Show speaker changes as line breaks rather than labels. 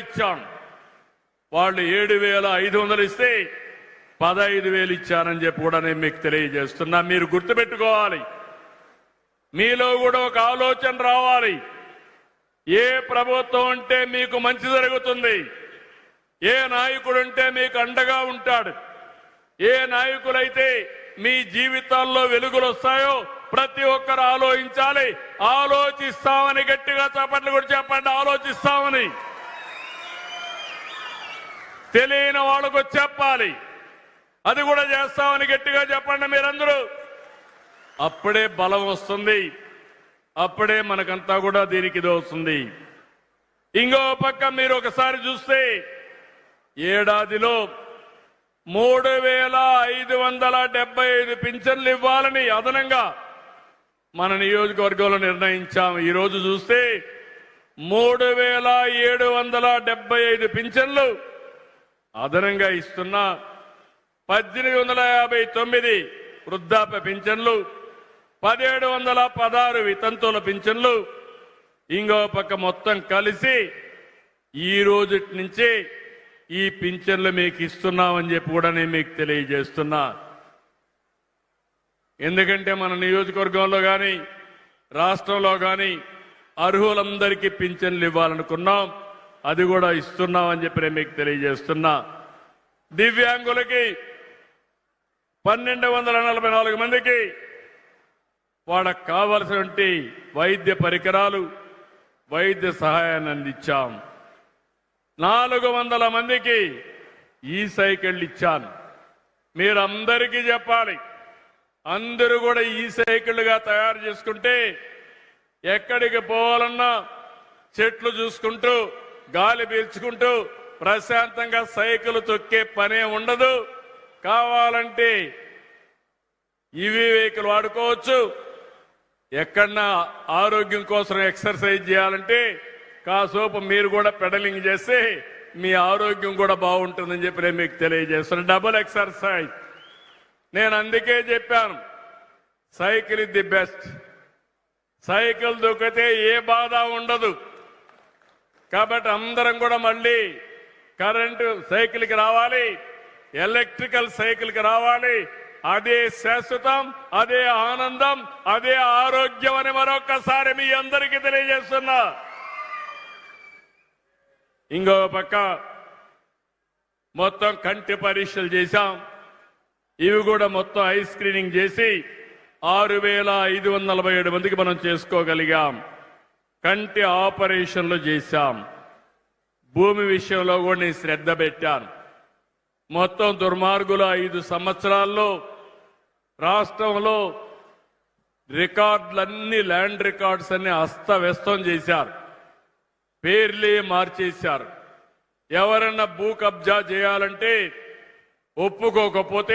ఇచ్చాం. వాళ్ళు 7,500 ఇస్తే 15,000 ఇచ్చానని చెప్పి కూడా నేను మీకు తెలియజేస్తున్నా. మీరు గుర్తుపెట్టుకోవాలి, మీలో కూడా ఒక ఆలోచన రావాలి. ఏ ప్రభుత్వం ఉంటే మీకు మంచి జరుగుతుంది, ఏ నాయకుడు ఉంటే మీకు అండగా ఉంటాడు, ఏ నాయకులైతే మీ జీవితాల్లో వెలుగులు వస్తాయో ప్రతి ఒక్కరు ఆలోచించాలి. ఆలోచిస్తామని గట్టిగా చప్పట్లు కూడా చెప్పండి. ఆలోచిస్తామని తెలియని వాళ్ళకు చెప్పాలి. అది కూడా చేస్తామని గట్టిగా చెప్పండి మీరందరూ. అప్పుడే బలం వస్తుంది, అప్పుడే మనకంతా కూడా దీనికి ఇది వస్తుంది. ఇంకో పక్క మీరు ఒకసారి చూస్తే ఏడాదిలో 3,575 పింఛన్లు ఇవ్వాలని అదనంగా మన నియోజకవర్గంలో నిర్ణయించాం. ఈరోజు చూస్తే 3,775 పింఛన్లు అదనంగా ఇస్తున్నా. 1,859 వృద్ధాప్య పింఛన్లు, 1,716 వితంతువుల పింఛన్లు. ఇంకో పక్క మొత్తం కలిసి ఈ రోజు నుంచి ఈ పింఛన్లు మీకు ఇస్తున్నామని చెప్పి కూడా నేను మీకు తెలియజేస్తున్నా. ఎందుకంటే మన నియోజకవర్గంలో కానీ రాష్ట్రంలో కానీ అర్హులందరికీ పింఛన్లు ఇవ్వాలనుకున్నాం. అది కూడా ఇస్తున్నామని చెప్పి నేను మీకు తెలియజేస్తున్నా. దివ్యాంగులకి 1,244 మందికి వాళ్ళకు కావలసినటువంటి వైద్య పరికరాలు, వైద్య సహాయాన్ని అందించాం. 400 మందికి ఈ సైకిళ్ళు ఇచ్చాను. మీరందరికీ చెప్పాలి, అందరూ కూడా ఈ సైకిళ్ళుగా తయారు చేసుకుంటే ఎక్కడికి పోవాలన్నా చెట్లు చూసుకుంటూ గాలి పీల్చుకుంటూ ప్రశాంతంగా సైకిల్ తొక్కే పనే ఉండదు. కావాలంటే ఈవీ వెహికల్ వాడుకోవచ్చు. ఎక్కడన్నా ఆరోగ్యం కోసం ఎక్సర్సైజ్ చేయాలంటే కాసేపు మీరు కూడా పెడలింగ్ చేస్తే మీ ఆరోగ్యం కూడా బాగుంటుందని చెప్పి నేను మీకు తెలియజేస్తున్నాను. Double exercise. నేను అందుకే చెప్పాను, cycle is the best. Cycle దొక్కితే ఏ బాధ ఉండదు. కాబట్టి అందరం కూడా మళ్ళీ కరెంటు సైకిల్కి రావాలి, ఎలక్ట్రికల్ సైకిల్కి రావాలి. అదే శాశ్వతం, అదే ఆనందం, అదే ఆరోగ్యం అని మరొకసారి మీ అందరికీ తెలియజేస్తున్నా. ఇంకో పక్క మొత్తం కంటి పరీక్షలు చేశాం. ఇవి కూడా మొత్తం ఐ స్క్రీనింగ్ చేసి 6,547 మందికి మనం చేసుకోగలిగాం. కంటి ఆపరేషన్లు చేశాం. భూమి విషయంలో కూడా నేను శ్రద్ధ పెట్టాను. మొత్తం దుర్మార్గుల 5 సంవత్సరాల్లో రాష్ట్రంలో రికార్డులన్నీ, ల్యాండ్ రికార్డ్స్ అన్ని అస్తవ్యస్తం చేశారు. పేర్లే మార్చేశారు. ఎవరన్నా భూ కబ్జా చేయాలంటే ఒప్పుకోకపోతే